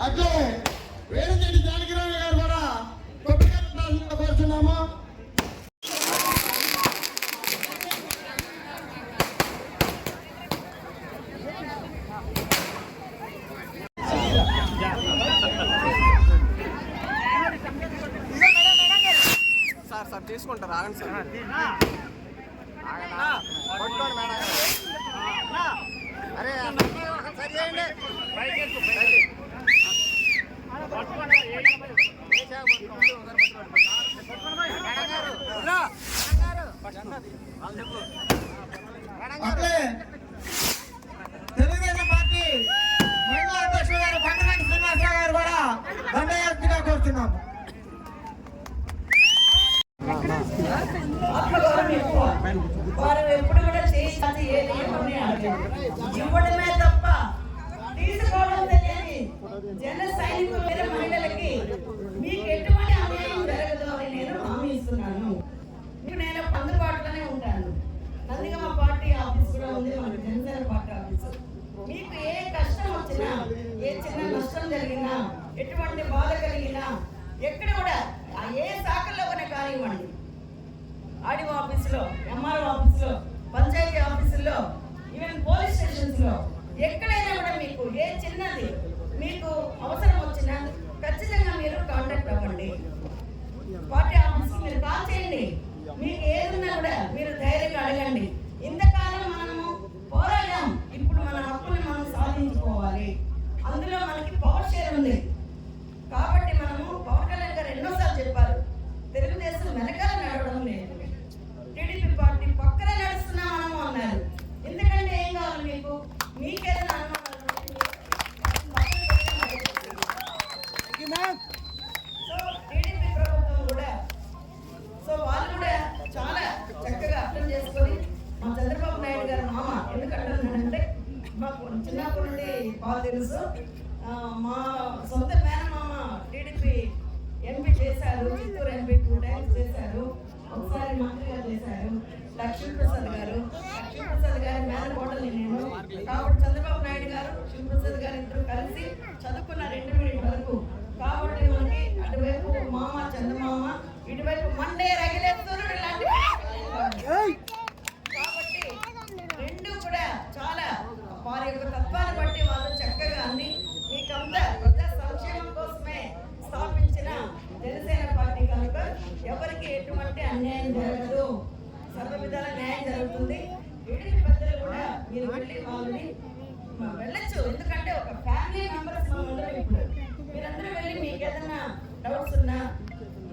అట్లే వేణుచెట్టి జానకిరావు గారు కూడా కొబ్బరికాయ కోరుతున్నాము. సార్ తీసుకుంటారు, ఆగండి సార్. పట్టుకోండి మేడం. అరే సరి చేయండి. అట్లే తెలుగుదేశం పార్టీ మహిళా అధ్యక్షులు గారు పంటగంటి శ్రీనివాసరావు గారు కూడా దండయాత్రగా కోరుతున్నాము. వారు ఎప్పుడు కూడా చేయాలి ఇవ్వడమే తప్ప తీసుకోవడం తెలియని జన సైనికులైన మహిళలకి మీకు ఎటువంటి అన్యాయం జరగదు అని నేను హామీ ఇస్తున్నాను. నేను అందుబాటులోనే ఉంటాను. నందిగమ పార్టీ ఆఫీస్ కూడా ఉంది, మన జనసేన పార్టీ ఆఫీసు. మీకు ఏ కష్టం వచ్చినా, ఏ చిన్న నష్టం జరిగినా, ఎటువంటి బాధ కలిగినా, ఎక్కడ కూడా ఏ శాఖల్లో కూడా కానివ్వండి, ఆర్డీఓ ఆఫీసులో, ఎంఆర్ఓ ఆఫీసులో, పంచాయతీ ఆఫీసుల్లో, ఈవెన్ పోలీస్ స్టేషన్స్లో ఎక్కడైనా కూడా మీకు ఏ చిన్నది మీకు అవసరం వచ్చినా ఖచ్చితంగా మీరు కాంటాక్ట్ అవ్వండి. పార్టీ ఆఫీస్కి మీరు కాల్ చేయండి. మీకు ఏదున్నా కూడా మీరు ధైర్యంగా అడగండి. ఇంతకాలం మనము పోరాడాం, ఇప్పుడు మన హక్కుని మనం సాధించుకోవాలి. అందులో మనకి పవర్ షేర్ ఉంది కాబట్టి మనము పవన్ కళ్యాణ్ గారు ఎన్నోసార్లు చెప్పారు, తెలుగుదేశం వెనకాల నడవడం లేదు, టీడీపీ పార్టీ పక్కన నడుస్తున్నాం మనము అన్నారు. ఎందుకంటే ఏం కావాలి మీకు? మీకేదైనా సో టీడీపీ ప్రభుత్వం కూడా వాళ్ళు కూడా చాలా చక్కగా అర్థం చేసుకొని మా చంద్రబాబు నాయుడు గారు మామ, ఎందుకంటే మాకు చిన్నప్పటి నుండి బాగా తెలుసు. మా సొంత మేనమామ టీడీపీ ఎంపీ చేశారు, చిత్తూరు ఎంపీ 2 times చేశారు, ఒకసారి మంత్రిగా చేశారు. లక్ష్మీప్రసాద్ గారు మేనకోడల్ని నేను. కాబట్టి చంద్రబాబు నాయుడు గారు, లక్ష్మీప్రసాద్ గారు ఇద్దరు కలిసి చదువుకున్నారు ఇంటర్మీడియట్ వరకు. కాబట్టి మనకి అటువైపు మామ చందమామ, ఇటువైపు మండే రగిలేశ్వరుడు ఇలాంటి కాబట్టి రెండు కూడా చాలా వారి యొక్క తత్వాన్ని బట్టి వాళ్ళు చక్కగా అన్ని మీకంతా ప్రజా సంక్షేమం కోసమే స్థాపించిన జనసేన పార్టీ కనుక ఎవరికి ఎటువంటి అన్యాయం జరగదు, సర్వ విధాల న్యాయం జరుగుతుంది. టీడీపీ పెద్దలు కూడా మీరు వెళ్ళి వాళ్ళని వెళ్ళొచ్చు, ఎందుకంటే ఒక ఫ్యామిలీ మెంబర్స్ మనం ఉండడం. ఇప్పుడు మీరందరూ వెళ్ళి మీకు ఏదైనా డౌట్స్ ఉన్నా,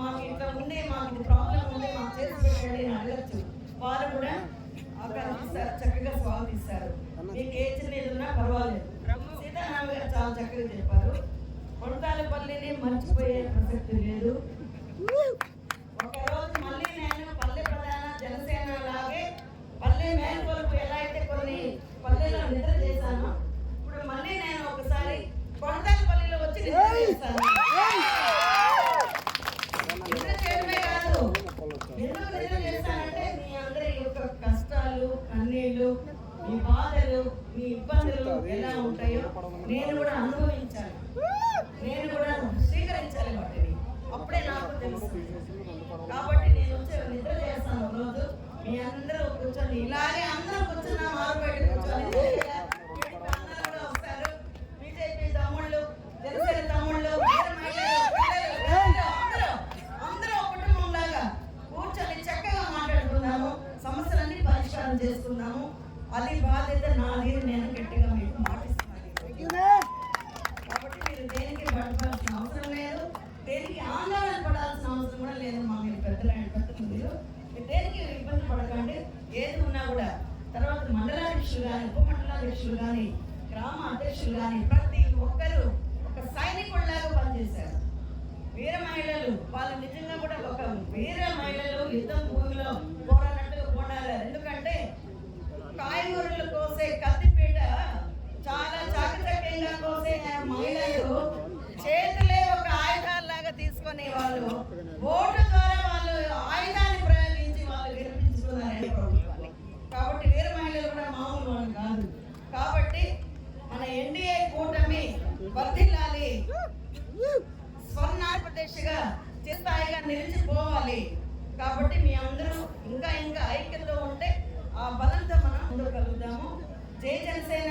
మాకు ఇట్లా ఉంది, మాకు ఇది ప్రాబ్లం ఉంది, మాకు చేసి పెట్టండి అని అడగచ్చు. వాళ్ళు కూడా ఆకాంక్షిస్తారు, చక్కగా స్వాగతిస్తారు. మీకు ఏ చిన్న ఏదన్నా పర్వాలేదు. సీతారామ గారు చాలా చక్కగా చెప్పారు, కొడతాలపల్లిని మర్చిపోయే ప్రసక్తి లేదు. ఒకరోజు మళ్ళీ నేను పల్లె ప్రధాన జనసేన లాగే పల్లె మేల్కొలుపు ఎలా అయితే కొన్ని పల్లెలో నిద్ర చేశానో, ఇప్పుడు మళ్ళీ నేను ఒకసారి కొడతాలపల్లిలో వచ్చి నిద్ర చేస్తాను. నిద్ర చేయడమే కాదు, ఎందుకు నిద్ర చేస్తానంటే మీ అందరి యొక్క కష్టాలు, కన్నీళ్లు, మీ బాధలు, మీ ఇబ్బందులు ఎలా ఉంటాయో నేను కూడా అనుభవించాను, నేను కూడా స్వీకరించాలి వాటిని. అప్పుడే నాకు తెలుసు. కాబట్టి నేను వచ్చి నిద్ర చేస్తాను. ఒకరోజు మీ అందరూ కూర్చొని ఇలాగే అందరూ కూర్చున్నా, మారు బయట కూర్చొని అందరూ కూడా వస్తారు. బీజేపీ తమ్ముళ్ళు, జనసేన తమ్ముళ్ళు, అందరూ ఒక కుటుంబం లాగా కూర్చొని చక్కగా మాట్లాడుకున్నాము, సమస్యలన్నీ పరిష్కారం చేసుకున్నాము. అది బాధ్యత నాది, నేను గట్టిగా మీకు మాటిస్తున్నాను. కాబట్టి మీరు దేనికి పడాల్సిన అవసరం లేదు, దేనికి ఆందోళన పడాల్సిన అవసరం కూడా లేదు. మా మీరు పెద్దలు మీరు దేనికి ఇబ్బంది పడకండి. ఏది ఉన్నా కూడా తర్వాత మండలాధ్యక్షులు కానీ, ఉప మండలాధ్యక్షులు కానీ, గ్రామ అధ్యక్షులు కానీ ప్రతి ఒక్కరూ ఒక సైనికుడిలాగా పనిచేశారు. వీర మహిళలు వాళ్ళు నిజంగా కూడా ఒక వీర మహిళలు యుద్ధం భూమిలో పోరాడినట్టుగా పోరాడారు. ఎందుకంటే కాయగూరలు కోసే కత్తిపీట చాలా చాకచక్యంగా కోసే మహిళలు చేతులే ఒక ఆయుధాలలాగా తీసుకొని వాళ్ళు ఓటు ద్వారా వాళ్ళు ఆయుధాన్ని ప్రయోగించి వాళ్ళు గెలిపించుకున్నారు ప్రభుత్వాన్ని. కాబట్టి వీర మహిళలు కూడా మామూలు వాళ్ళు కాదు. కాబట్టి మన ఎన్డీఏ కూటమి వర్ధిల్లాలి, స్వర్ణాంధ్రప్రదేశ్గా చిరస్థాయిగా నిలిచిపోవాలి. కాబట్టి మీ అందరూ ఇంకా ఇంకా ఐక్యతతో ఉంటే ఆ బలంతో మనం ముందుకు కలుగుతాము. జై జనసేన.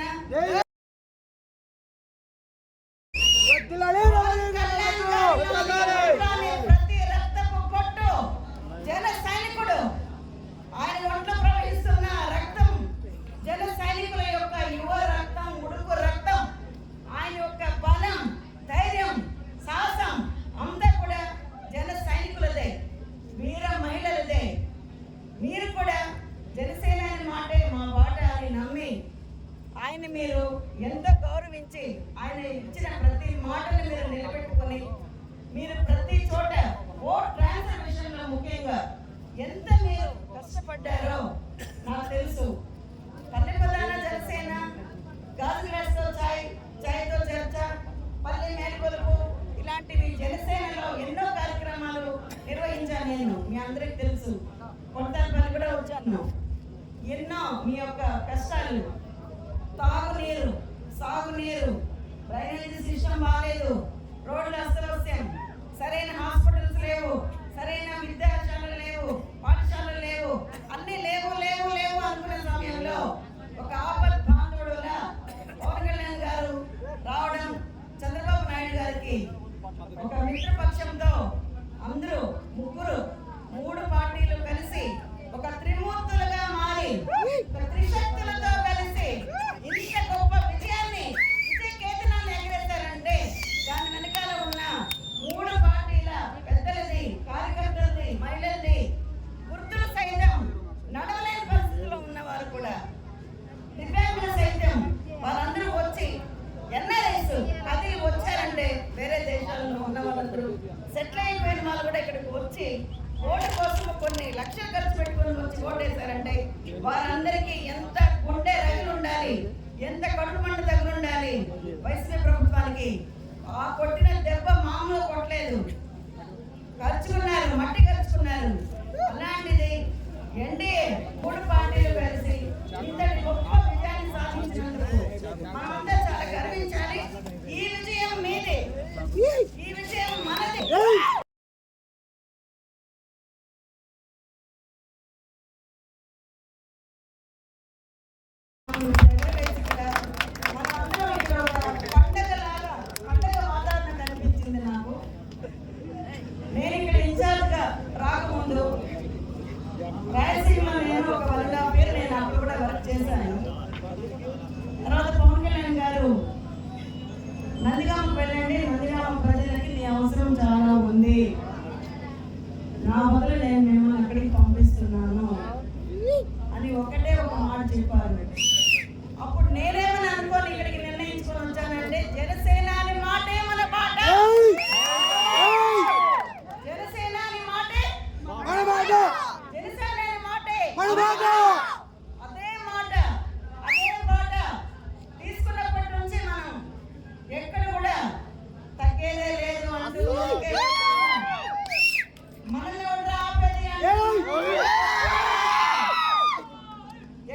ప్రతి రక్తపు పొట్టు జన సైనికుడు, ఆయన ఒంట్లో ప్రవహిస్తున్న రక్తం జన సైనికుల యొక్క యువ రక్తం, ఉడుకు రక్తం, ఆయన యొక్క బలం, ధైర్యం, సాహసం అంతా కూడా జన సైనికులదే, వీర మహిళలదే. మీరు కూడా జనసేన అనే మాటే మా బాట అని నమ్మి ఆయన మీరు ఎంతో గౌరవించి ఆయన ఇచ్చిన ప్రతి మాటను మీరు నిలబెట్టుకొని మీరు ప్రతి చోట ఓట్ ట్రాన్స్ఫర్ విషయంలో ముఖ్యంగా ఎంత మీరు కష్టపడ్డారో నాకు తెలుసు. పల్లెపదాన జనసేన, గాజు గ్లాస్తో ఛాయ్తో చర్చ, పల్లె మేల్కొలుపు ఇలాంటివి జనసేనలో ఎన్నో కార్యక్రమాలు నిర్వహించాను నేను. మీ అందరికీ తెలుసు. కొత్తపల్లి కూడా వచ్చాను. ఎన్నో మీ యొక్క కష్టాలు, తాగునీరు, సాగునీరు, డ్రైనేజీ సిస్టమ్ బాగాలేదు, రోడ్లు అస్తవ్యస్తం, సరైన హాస్పిటల్స్ లేవు, సరైన విద్యాశాలలు లేవు, పాఠశాలలు లేవు, అన్ని లేవు లేవు లేవు అనుకునే సమయంలో ఒక ఆపత్ బాంధవుడులా పవన్ కళ్యాణ్ గారు రావడం, చంద్రబాబు నాయుడు గారికి ఒక మిత్రపక్షంతో అందరూ మూడు పార్టీలు కలిసి ఒక త్రిమూర్తులుగా మారి ఒక త్రిశక్తులతో కలిసి ఇంత గొప్ప విజయాన్ని కేతనాన్ని ఎగరేస్తారంటే దాని వెనకాల ఉన్న మూడు పార్టీల పెద్దలది, కార్యకర్తలది, మహిళలది, వృద్ధులు సైతం, నడవలేని పరిస్థితుల్లో ఉన్నవారు కూడా, దివ్యాంగులు సైతం వారందరూ వచ్చి ఎన్ఆర్ఐస్ కదిలి వచ్చారంటే వేరే దేశాల్లో ఉన్న వాళ్ళందరూ సెటిల్ అయిపోయిన వాళ్ళు కూడా ఇక్కడికి వచ్చి ఓటు కోసం కొన్ని లక్షలు ఖర్చు పెట్టుకొని వచ్చి ఓటేశారంటే వారందరికీ ఎంత గుండె రగులు ఉండాలి, ఎంత కట్టుమంట దగ్గర ఉండాలి. వైసీపీ ప్రభుత్వానికి ఆ కొట్టిన దెబ్బ మామూలు కొట్టలేదు, ఖర్చుకున్నారు, మట్టి ఖర్చుకున్నారు. అలాంటిది ఎన్డీఏ మూడు పార్టీలు కలిసి ఇంతటి గొప్ప విజయాన్ని సాధించినందుకు మనమంతా చాలా గర్వించాలి. ఈ విజయం మీదే, ఈ విజయం మనది. పండగ వాతావరణం కనిపించింది నాకు. నేను ఇక్కడ ఇన్ఛార్జ్గా రాకముందు రాయలసీమలో నేను ఒక 1.5 years నేను అప్పుడు కూడా వర్క్ చేశాను. తర్వాత పవన్ కళ్యాణ్ గారు నందిగామకు వెళ్ళండి, నందిగామ ప్రజలకి నీ అవసరం చాలా ఉంది, నా బదులు నేను మిమ్మల్ని అక్కడికి పంపిస్తున్నాను అని ఒకటే ఒక మాట చెప్పారు. అప్పుడు నేనేమని అనుకోని ఇక్కడికి నిర్ణయించుకొని వచ్చానంటే జనసేన అని మాటే మన బాట, జనసేన అని మాటే మన బాట, జనసేన అని మాటే మన బాట. అదే మాట, అదే బాట తీసుకున్నప్పటి నుంచి మనం ఎక్కడ కూడా తగ్గేదే లేదు అంటూ మనల్ని ఆపేది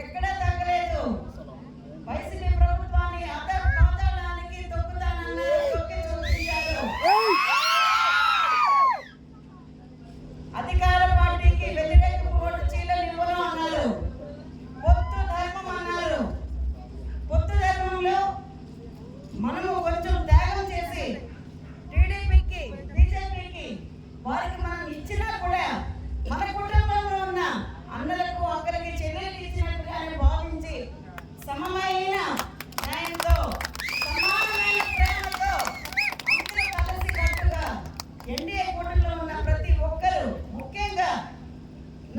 ఎక్కడ తగ్గలేదు. వైసీపీ ప్రభుత్వాన్ని పాతాళానికి తొక్కుతానన్నారు, తొక్కి చూపించారు. అధికార పార్టీకి వ్యతిరేక ఓటు చీలలు ఇవ్వను అన్నారు, పొత్తు ధర్మం అన్నారు. పొత్తు ధర్మంలో మనము కొంచెం త్యాగం చేసి టీడీపీకి, బీజేపీకి వారికి మనం ఇచ్చినా కూడా మన కుటుంబంలో ఉన్న అన్నలకు, అక్కలకి, చెల్లెలకి ఇచ్చినట్టుగానే భావించి సమమైన న్యాయంతో, సమానమైన ప్రేమతో అందరూ కలిసికట్టుగా ఎన్డీఏ కూటమిలో ఉన్న ప్రతి ఒక్కరూ, ముఖ్యంగా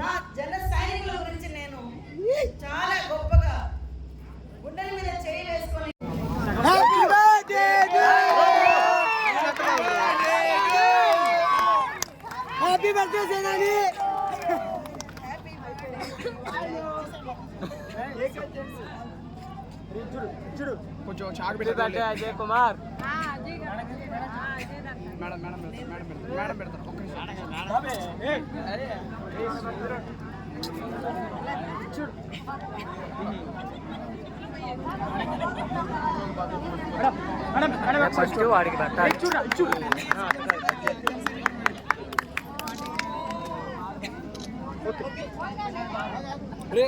నా జన సైనికుల గురించి నేను చాలా గొప్పగా గుండెల మీద చేయి వేసుకొని హ్యాపీ బర్త్డే సేనాని. కొంచెం చాకు పెట్టి అజయ్ కుమార్ మేడం పెడతారు ఒక్క నిమిషం. మేడం ఫస్ట్ వాడికి పెట్టాలి. రే